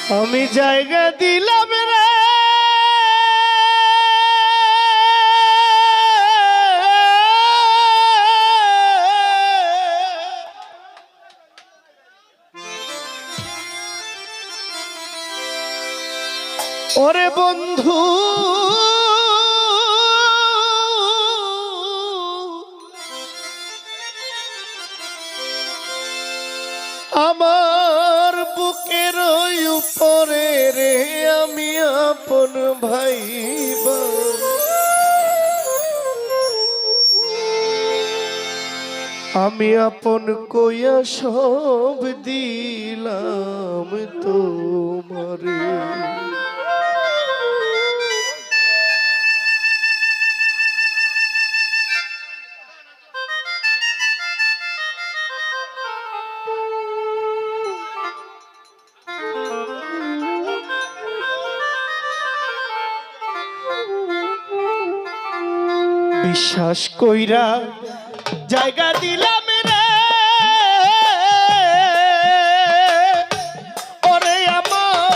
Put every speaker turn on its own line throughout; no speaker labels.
আমি জায়গা দিলাম রে ওরে বন্ধু আমার বুকের উপরে রে আমি আপন ভাইবা আমি আপন কইয়া সব দিলাম তোমারে বিশ্বাস কইরা জায়গা দিলাম রে ওরে আমার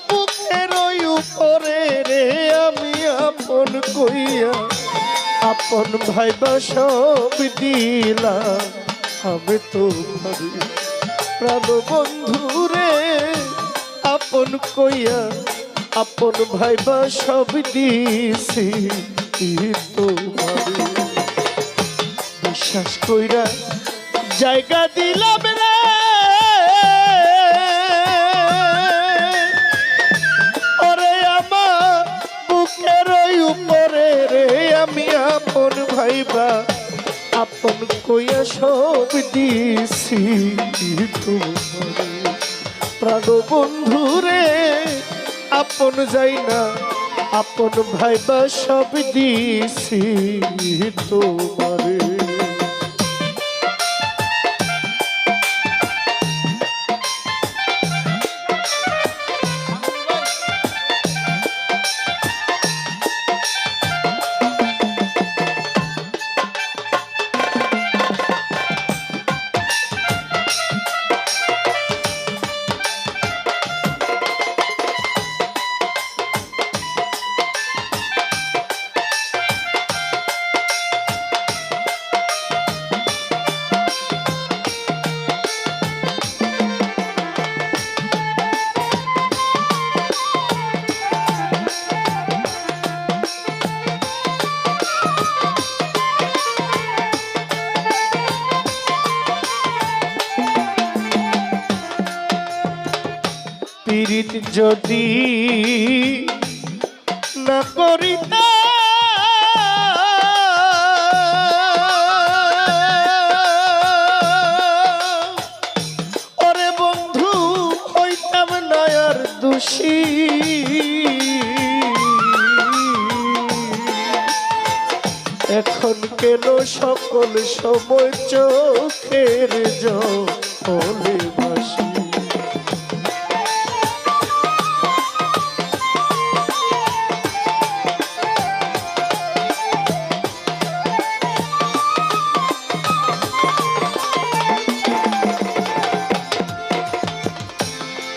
বুকের উপরে রে আমি আপন কইয়া আপন ভাইবা সব দিলাম আমি তোমার প্রাণ বন্ধু রে আপন কইয়া আপন ভাইবা সব দিছি তোমারে বিশ্বাস কইরা জায়গা দিলাম রে ওরে আমার বুকের উপরে রে আমি আপন ভাইবা আপন কইয়া সব দিছি তোমারে প্রাণ বন্ধু রে আপন যাই না আপন ভাইবা সব দিছি তোমারে পীড়িত যদি না করিতা ওরে বন্ধু হইতাম না আর দোষী এখন কেন সকল সময় চোখের জলে ভাসি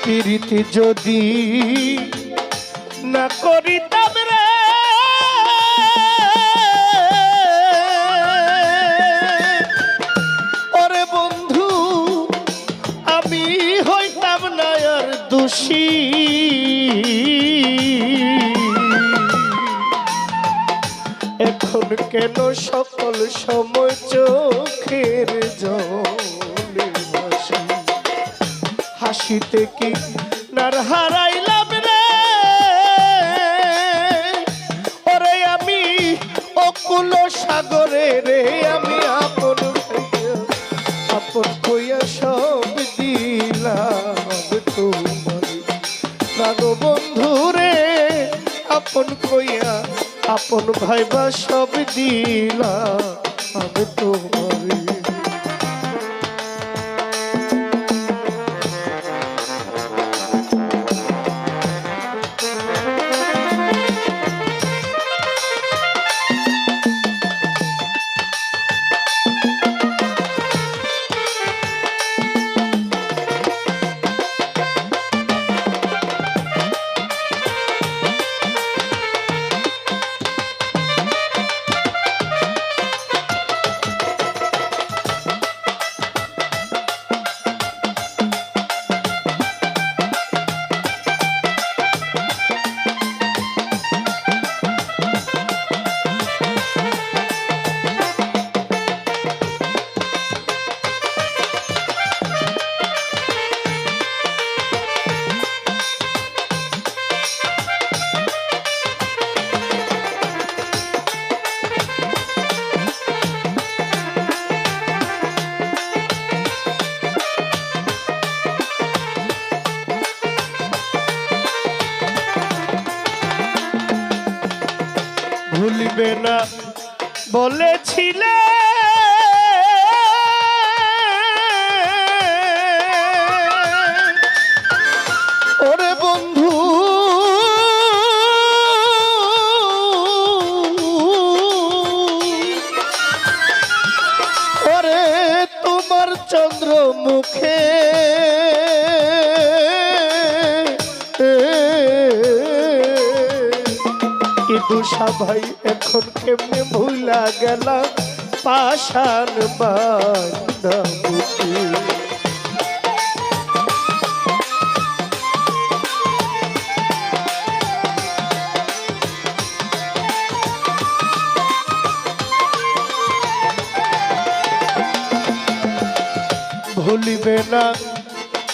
প্রীতি যদি না করিতাম রে ওরে বন্ধু আমি হইতাম না আর দোষী এখন কেন সকল সময় চোখের জলে ভাসি হাসিতে কি নার হারাইলাম রে ওরে আমি অকুল সাগরে রে আমি আপন আপন কইয়া সব দিলাম তোমার প্রাণ বন্ধু রে আপন কইয়া আপন ভাইবা সব দিলাম আমি তোমারে ভুলবে না বলেছিলে ওরে বন্ধু ওরে তোমার চন্দ্র মুখে দুষা ভাই এখন কেমনে ভুলা গেলা পাষাণ বাঁধা বুকে ভুলিবে না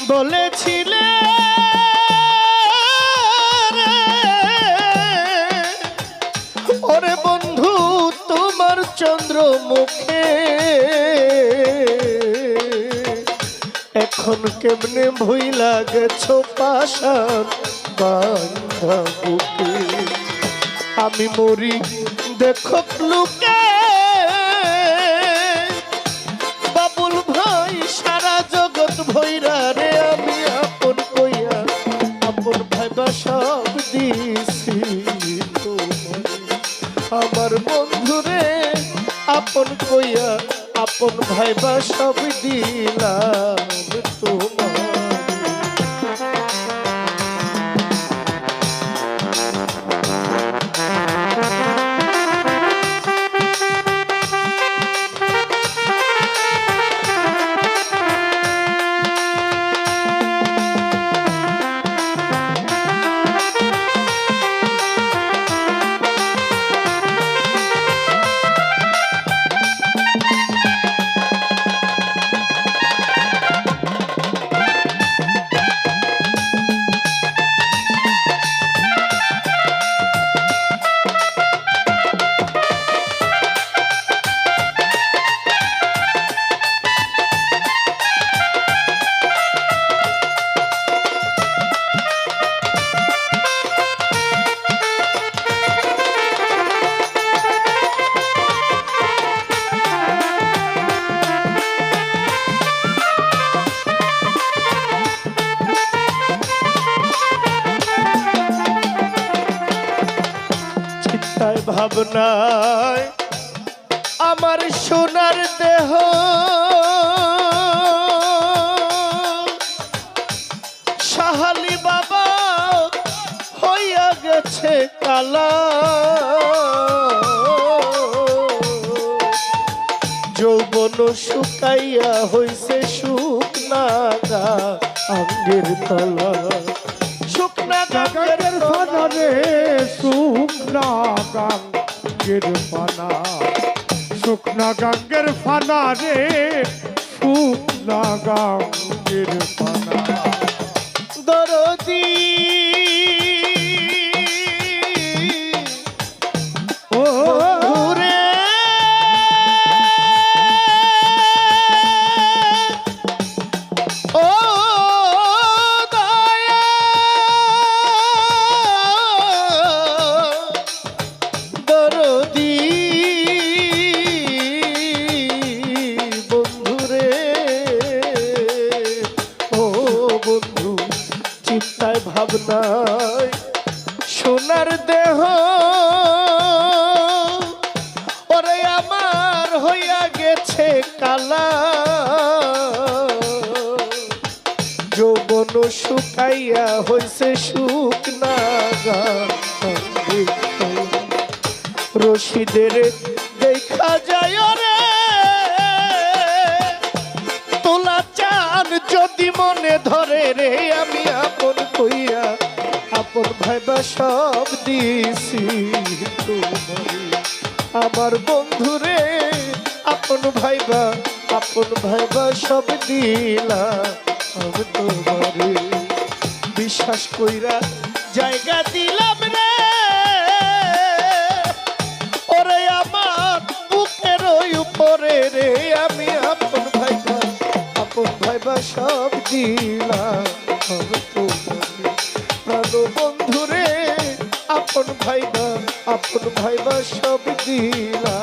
বলেছিলে ওরে বন্ধু তোমার চন্দ্র মুখে এখন কেমনে ভুইলা গেছো পাষাণ বাঁধা বুকে আমি মরি দেখো লুকে বাবুল ভাই সারা জগৎ ভৈরা রে আমি আপন কইয়া আপন ভাইবা সব দিছি আমার বন্ধুরে আপন কইয়া আপন ভাইবা সব দিলাম তোমার ভাবনায় আমার সোনার দেহ সাহালি বাবা হইয়া গেছে কালা যৌবন শুকাইয়া হইছে শুকনা আঙ্গের তলা শুকনা গাঙ্গের ফানা রে শুকনা গাঙ্গের ফানা শুকনা গাঙ্গের ফানা রে শুকনা গাঙ্গের ফানা দরদি ও রে ও ভাবনায় সোনার দেহ ওরে আমার হইয়া গেছে কালা যৌবন শুকাইয়া হইছে শুকনা রশিদের দেখা যায় রে তোলা চান যদি মনে ধরে রে আমি আপন কইয়া আপন ভাইবা সব দিছি তোমারে আমার বন্ধুরে আপন ভাইবা সব দিলাম তোমারে বিশ্বাস কইরা জায়গা দিলাম রে ওরে আমার বুকের উপরে রে আমি আপন ভাইবা সব দিলাম তোমারে প্রাণ বন্ধুরে আপন ভাইবা আপন ভাইবা সব দিলা